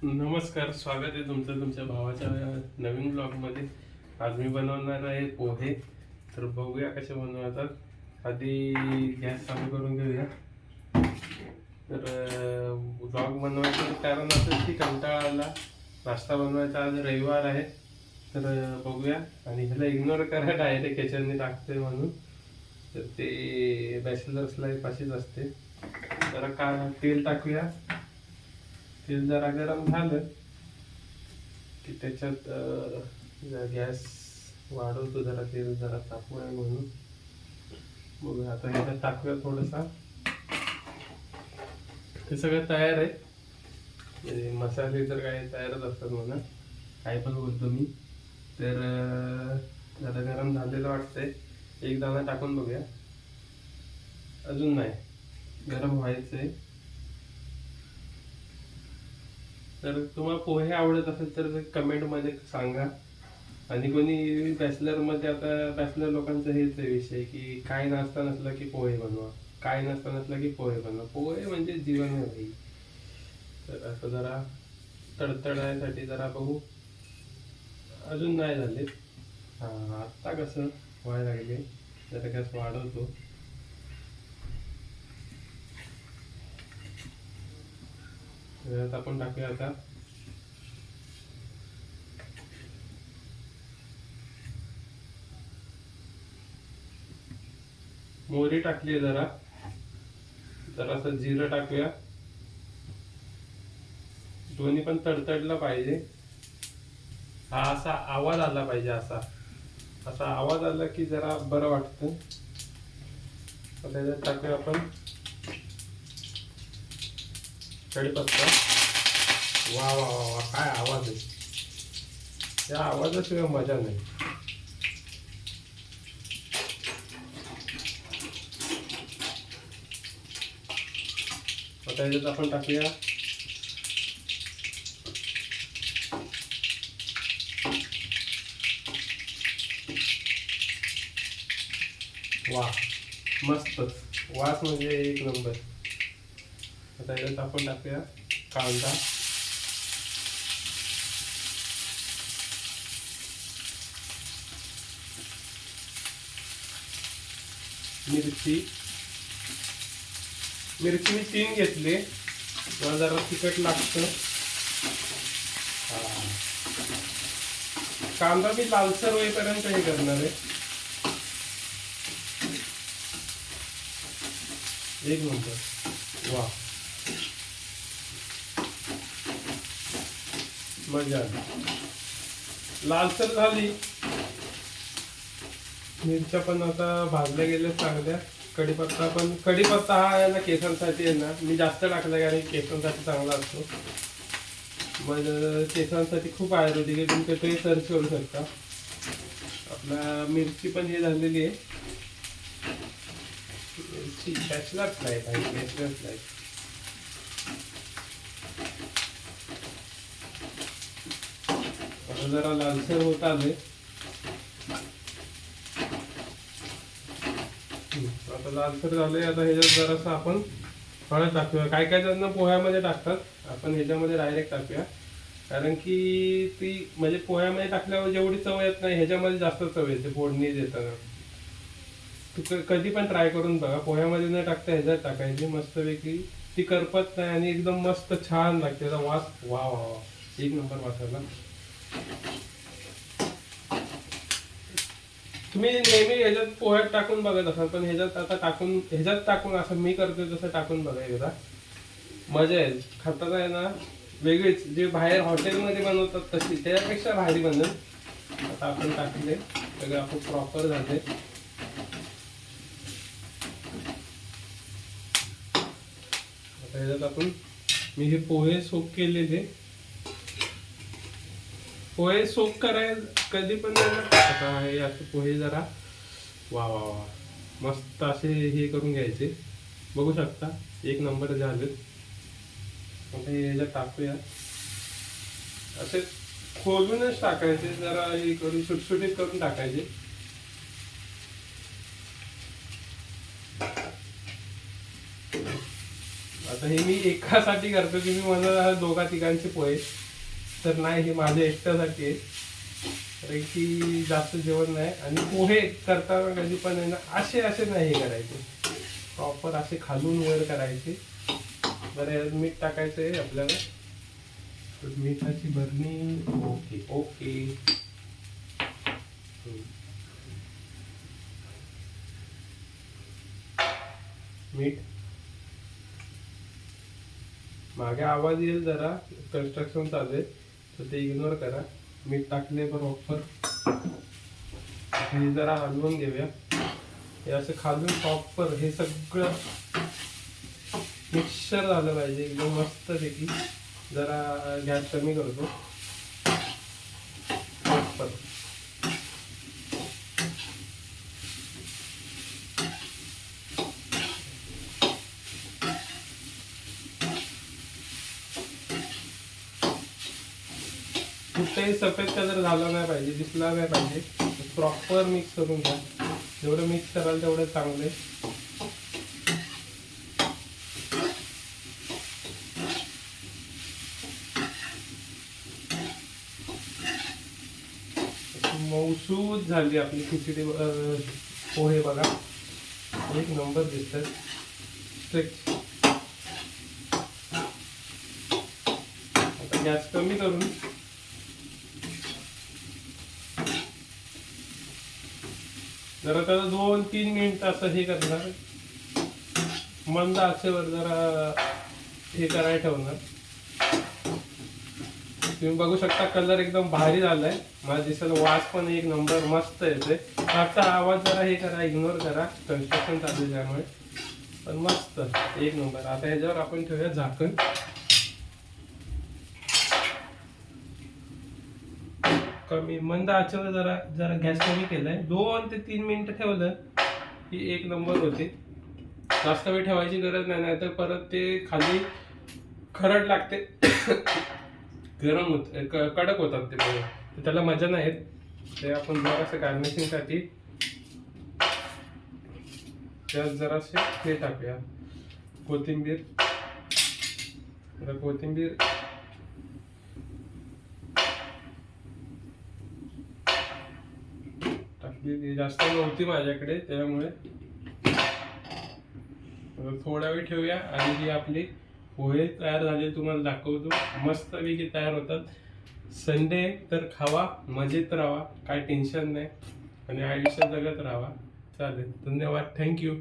नमस्कार, स्वागत आहे तुमचं तुमच्या भावाच्या नवीन ब्लॉगमध्ये. आज मी बनवणार आहे पोहे. तर बघूया कसे बनवतात. आधी गॅस चालू करून घेऊया. तर ब्लॉग बनवायचं कारण असं की कंटाळा आला, नाश्ता बनवायचा. आज रविवार आहे. तर बघूया. आणि ह्याला इग्नोर करा, डायरेक्ट ह्याच्याने टाकते म्हणून. तर ते बॅचलर्स लाईफ अशीच असते. जरा तेल टाकूया. तेल जरा गरम झालं की त्याच्यात गॅस वाढवतो, जरा तेल जरा तापू आहे म्हणून. मग आता ह्याच्यात टाकूया थोडंसं. हे सगळं तयार आहे, म्हणजे मसाले तर काय तयारच असतात म्हणा, काय पण बोलतो मी. तर जरा गरम झालेलं वाटतंय. एक दाणा टाकून बघूया. अजून नाही, गरम व्हायचंय. तर तुम्हाला पोहे आवडत असेल तर कमेंटमध्ये सांगा. आणि कोणी बॅचलरमध्ये, आता बॅचलर लोकांचं हेच आहे विषय की काय नाश्ता नसला की पोहे बनवा, काय नाश्ता नसला की पोहे बनवा. पोहे म्हणजे जीवन आहे भाई. तर असं जरा तडतडायसाठी जरा बघू. अजून नाही झाले. हां, आत्ता कसं व्हायला लागले. जरा गॅस वाढवतो. त्यात आपण टाकूया आता मोहरी टाकली, जरा जरासं जिरं टाकूया. दोन्ही पण तडतडला पाहिजे. हा असा आवाज आला पाहिजे, असा असा आवाज आला की जरा बरं वाटतं. त्याच्यात टाकूया आपण कढीपत्ता. वा वा वा वा, काय आवाज आहे. त्या आवाजाशिवाय मजा नाही. आता याच्यात आपण टाकूया वा, मस्तच वास, म्हणजे एक नंबर. आता याच्यात आपण टाकूया कांदा, मिरची. मिरची मी 3 घेतले, मला जरा तिखट लागतं. कांदा मी लालसर होईपर्यंत हे करणार आहे. एक नंबर, वा, मजा आली. लालसर झाली मिरच्या पण, आता भाजल्या गेल्या चांगल्या. कढीपत्ता पण, कढीपत्ता हा आहे ना केसांसाठी आहे ना, मी जास्त टाकला कारण केसांसाठी चांगला असतो. मग केसांसाठी खूप आयुर्वेदिक आहे, तुम्ही ते सर्च करू शकता. आपला मिरची पण हे झालेली आहे. मिरची बॅचलर्स लाईफ आहे, बॅचलर्स लाईफ. आता जरा लालसर होत आले. आता लालसर झाले. आता ह्याच्यात जरासं आपण हळद टाकूया. काय काय जण पोह्यामध्ये टाकतात, आपण ह्याच्यामध्ये डायरेक्ट टाकूया. कारण की ती म्हणजे पोह्यामध्ये टाकल्यावर जेवढी चव येत नाही, ह्याच्यामध्ये जास्त चव येते फोडणी देताना. तू कधी पण ट्राय करून बघा. पोह्यामध्ये न टाकता ह्याच्यात टाकायची, मस्तपैकी ती करपत नाही आणि एकदम मस्त छान लागते. त्याचा वास वा वा वा, एक नंबर वास आला. तुम्ही नेहमी ह्याच्यात पोह्यात टाकून बघत असाल, पण ह्याच्यात टाकून असं मी करतोय तसं टाकून बघा एकदा. मजा आहे, खाताना आहे ना वेगळीच. जे बाहेर हॉटेलमध्ये बनवतात तशी, त्याच्यापेक्षा भारी बनल. आता आपण टाकले सगळं, आपण प्रॉपर झाले. आता ह्याच्यात आपण, मी हे पोहे सोक केलेले, पोहे सोक करायला कधी पण आता हे असे पोहे जरा वा वा वा, मस्त असे हे करून घ्यायचे. बघू शकता एक नंबर झाले. आता ह्याच्यात टाकूया. असे खोलूनच टाकायचे, जरा हे करून सुटसुटीत करून टाकायचे. आता हे मी एकासाठी करतो की मी म्हणा दोघा तिघांचे पोहे, तर नाही, हे माझ्या एकट्यासाठी आहे. कारण की जास्त जेवण नाही. आणि पोहे करताना कधी पण आहे ना असे असे नाही करायचे, प्रॉपर असे खालून वर करायचे. बरं मीठ टाकायचं आहे आपल्याला, तर मिठाची भरणी. Okay okay. मीठ मागे आवाज येईल जरा, कन्स्ट्रक्शन चालू आहे तर ते इग्नोर करा. मीठ टाकले बरोबर. हे जरा हलवून घेऊया. हे असं खालून प्रॉपर हे सगळं मिक्सर झालं पाहिजे एकदम मस्त पैकी. जरा गॅस कमी करतो. प्रॉपर कुठेही सफेद कलर झाला नाही पाहिजे, दिसला नाही पाहिजे. प्रॉपर मिक्स करून घ्या. जेवढं मिक्स कराल तेवढं चांगले. मऊसूद झाली आपली खिचडी. पोहे बघा एक नंबर दिसतात. स्ट्रिक्ट. आता गॅस कमी करून जरा त्याला 2-3 मिनिट असं हे करणार, मंद आचेवर जरा हे करायला ठेवणार. तुम्ही बघू शकता कलर एकदम भारी झालाय. मला दिसायला वास पण एक नंबर मस्त येते. आता आवाज जरा हे करा, इग्नोर करा, कन्स्ट्रक्शन चालू आहे त्यामुळे. पण मस्त एक नंबर. आता ह्याच्यावर आपण ठेवूया झाकण. कमी मंद आचेवर जरा जरा गॅस कमी केलाय. 2 ते 3 मिनिटं ठेवलं की एक नंबर होते. जास्त वेळ ठेवायची गरज नाही, नाहीतर परत ते खाली खरड लागते. गरम होत, कडक होतात ते पोहे, तर त्याला मजा नाही येत. ते आपण जरासं गार्निशिंगसाठी त्यात जरासे हे टाकूया, कोथिंबीर. कोथिंबीर टाकली जास्त नव्हती माझ्याकडे, त्यामुळे थोडा वेळ ठेवूया. आणि ही आपली पोहे तयार झाले तुम्हाला दाखवतो. मस्तपैकी तयार होतात. संडे तर खावा, मजेत राहा, काय टेन्शन नाही आणि आयुष्य जगत राहा. चालेल, धन्यवाद, थँक्यू.